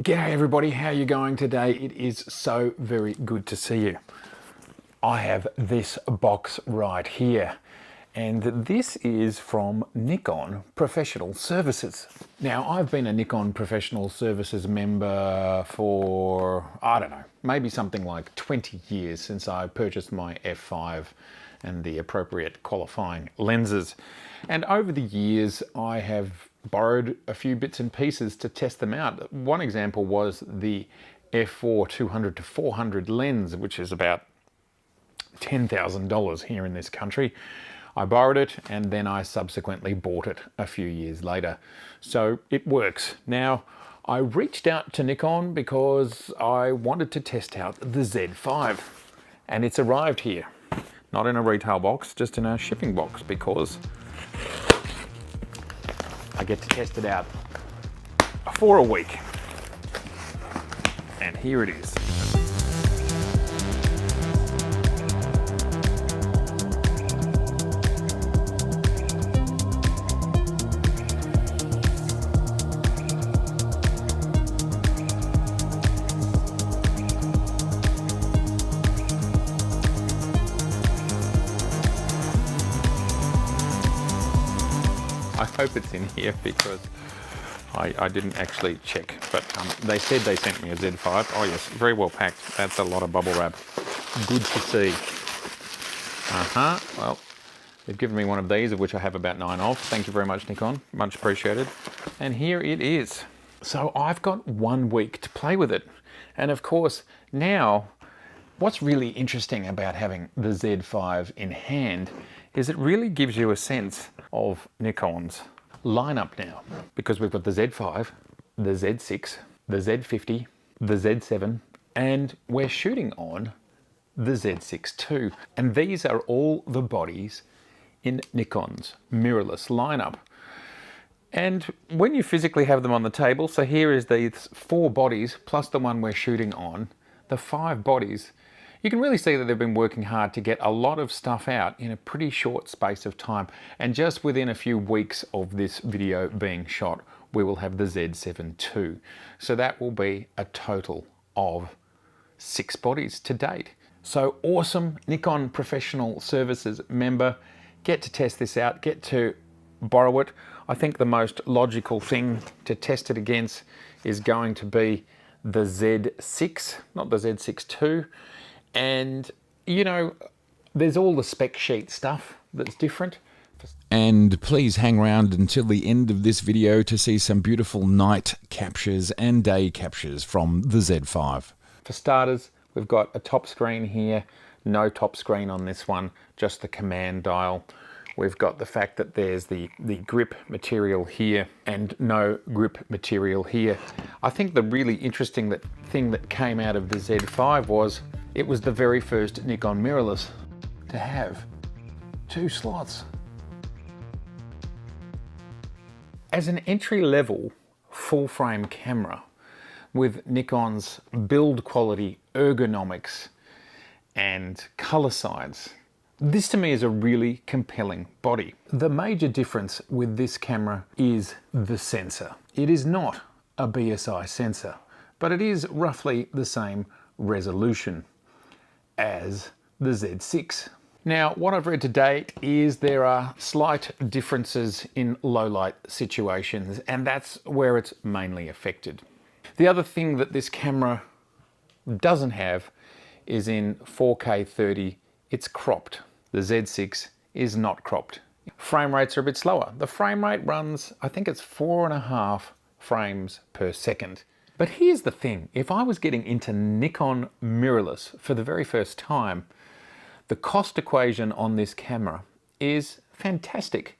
G'day everybody, how are you going today? It is so very good to see you. I have this box right here, and this is from Nikon Professional Services. Now, I've been a Nikon Professional Services member for, I don't know, maybe something like 20 years since I purchased my F5 and the appropriate qualifying lenses. And over the years, I have borrowed a few bits and pieces to test them out. One example was the F4 200 to 400 lens, which is about $10,000 here in this country. I borrowed it and then I subsequently bought it a few years later. So it works. Now, I reached out to Nikon because I wanted to test out the Z5, and it's arrived here. Not in a retail box, just in a shipping box, because I get to test it out for a week. And here it is. I hope it's in here because I didn't actually check, but they said they sent me a Z5. Oh yes, very well packed. That's a lot of bubble wrap. Good to see. Well, they've given me one of these, of which I have about 9 of. Thank you very much, Nikon. Much appreciated. And here it is. So I've got 1 week to play with it. And of course, now, what's really interesting about having the Z5 in hand is it really gives you a sense of Nikon's lineup now, because we've got the Z5, the Z6, the Z50, the Z7, and we're shooting on the Z6 II. And these are all the bodies in Nikon's mirrorless lineup. And when you physically have them on the table, so here is these 4 bodies plus the one we're shooting on, the 5 bodies, you can really see that they've been working hard to get a lot of stuff out in a pretty short space of time. And just within a few weeks of this video being shot, we will have the Z7 II. So that will be a total of 6 bodies to date. So awesome, Nikon Professional Services member. Get to test this out, get to borrow it. I think the most logical thing to test it against is going to be the Z6, not the Z6 II. And, you know, there's all the spec sheet stuff that's different. And please hang around until the end of this video to see some beautiful night captures and day captures from the Z5. For starters, we've got a top screen here, no top screen on this one, just the command dial. We've got the fact that there's the grip material here and no grip material here. I think the really interesting thing that came out of the Z5 was it was the very first Nikon mirrorless to have 2 slots. As an entry-level full-frame camera with Nikon's build quality, ergonomics, and color science, this to me is a really compelling body. The major difference with this camera is the sensor. It is not a BSI sensor, but it is roughly the same resolution as the Z6. Now, what I've read to date is there are slight differences in low light situations, and that's where it's mainly affected. The other thing that this camera doesn't have is in 4K 30, it's cropped. The Z6 is not cropped. Frame rates are a bit slower. The frame rate runs, I think it's 4.5 frames per second. But here's the thing, if I was getting into Nikon mirrorless for the very first time, the cost equation on this camera is fantastic.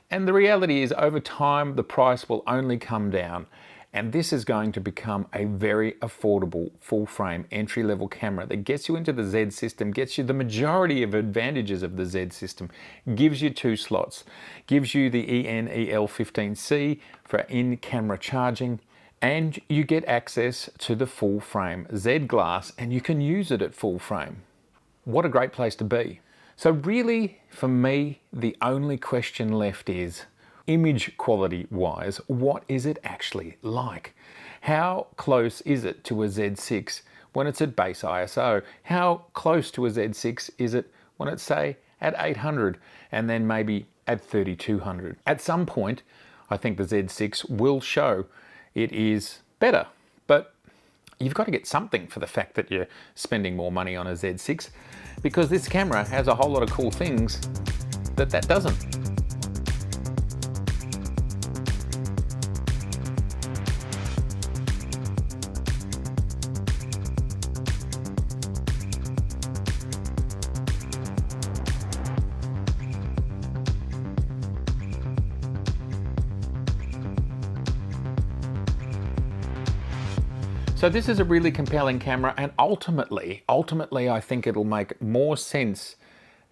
And the reality is over time, the price will only come down. And this is going to become a very affordable full frame entry level camera that gets you into the Z system, gets you the majority of advantages of the Z system, gives you 2 slots, gives you the EN-EL15C for in-camera charging, and you get access to the full frame Z glass and you can use it at full frame. What a great place to be. So really, for me, the only question left is, image quality wise, what is it actually like? How close is it to a Z6 when it's at base ISO? How close to a Z6 is it when it's, say, at 800 and then maybe at 3200? At some point, I think the Z6 will show it is better, but you've got to get something for the fact that you're spending more money on a Z6, because this camera has a whole lot of cool things that doesn't. So this is a really compelling camera, and ultimately I think it'll make more sense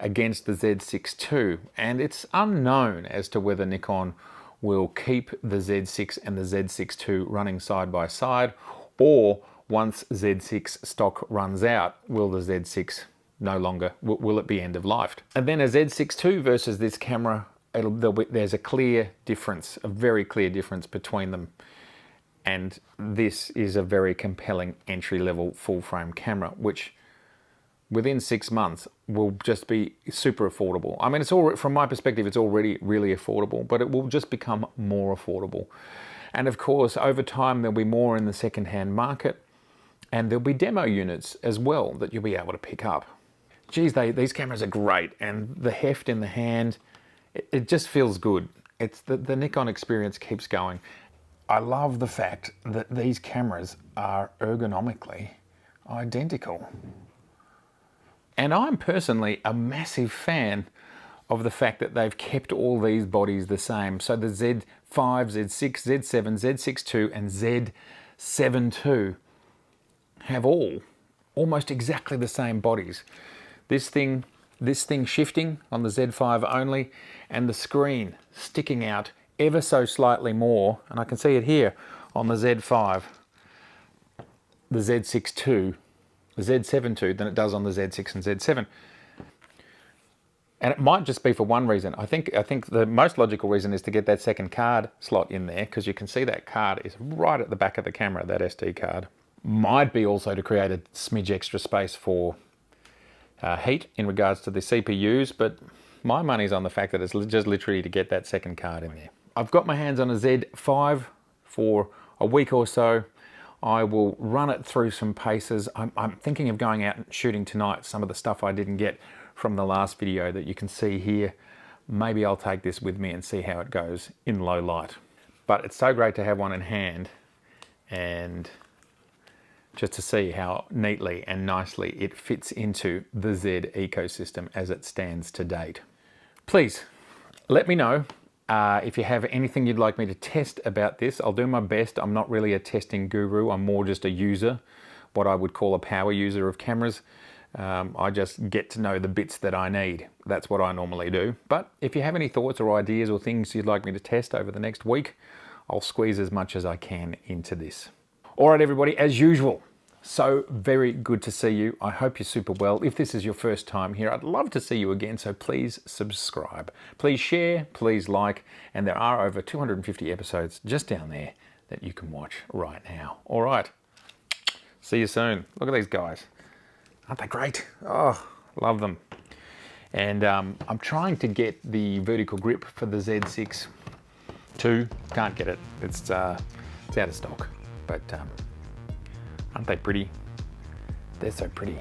against the Z6 II, and it's unknown as to whether Nikon will keep the Z6 and the Z6 II running side by side, or once Z6 stock runs out, will the Z6 no longer, will it be end of life? And then a Z6 II versus this camera, there's a clear difference, a very clear difference between them. And this is a very compelling entry-level full-frame camera, which within 6 months will just be super affordable. I mean, it's already, from my perspective, it's already really affordable, but it will just become more affordable. And of course, over time, there'll be more in the second-hand market, and there'll be demo units as well that you'll be able to pick up. Geez, these cameras are great, and the heft in the hand, it just feels good. It's the Nikon experience keeps going. I love the fact that these cameras are ergonomically identical. And I'm personally a massive fan of the fact that they've kept all these bodies the same. So the Z5, Z6, Z7, Z6 II, and Z7 II have all almost exactly the same bodies. This thing shifting on the Z5 only, and the screen sticking out ever so slightly more, and I can see it here on the Z5, the Z6 II, the Z7 II, than it does on the Z6 and Z7. And it might just be for one reason. I think the most logical reason is to get that second card slot in there, because you can see that card is right at the back of the camera, that SD card. Might be also to create a smidge extra space for heat in regards to the CPUs, but my money's on the fact that it's just literally to get that second card in there. I've got my hands on a Z5 for a week or so. I will run it through some paces. I'm thinking of going out and shooting tonight some of the stuff I didn't get from the last video that you can see here. Maybe I'll take this with me and see how it goes in low light. But it's so great to have one in hand, and just to see how neatly and nicely it fits into the Z ecosystem as it stands to date. Please let me know if you have anything you'd like me to test about this. I'll do my best. I'm not really a testing guru. I'm more just a user, what I would call a power user of cameras. I just get to know the bits that I need. That's what I normally do. But if you have any thoughts or ideas or things you'd like me to test over the next week, I'll squeeze as much as I can into this. All right, everybody, as usual, so very good to see you. I hope you're super well. If this is your first time here, I'd love to see you again, so please subscribe. Please share, please like, and there are over 250 episodes just down there that you can watch right now. All right, see you soon. Look at these guys. Aren't they great? Oh, love them. And I'm trying to get the vertical grip for the Z6 II. Can't get it. It's out of stock. But aren't they pretty? They're so pretty.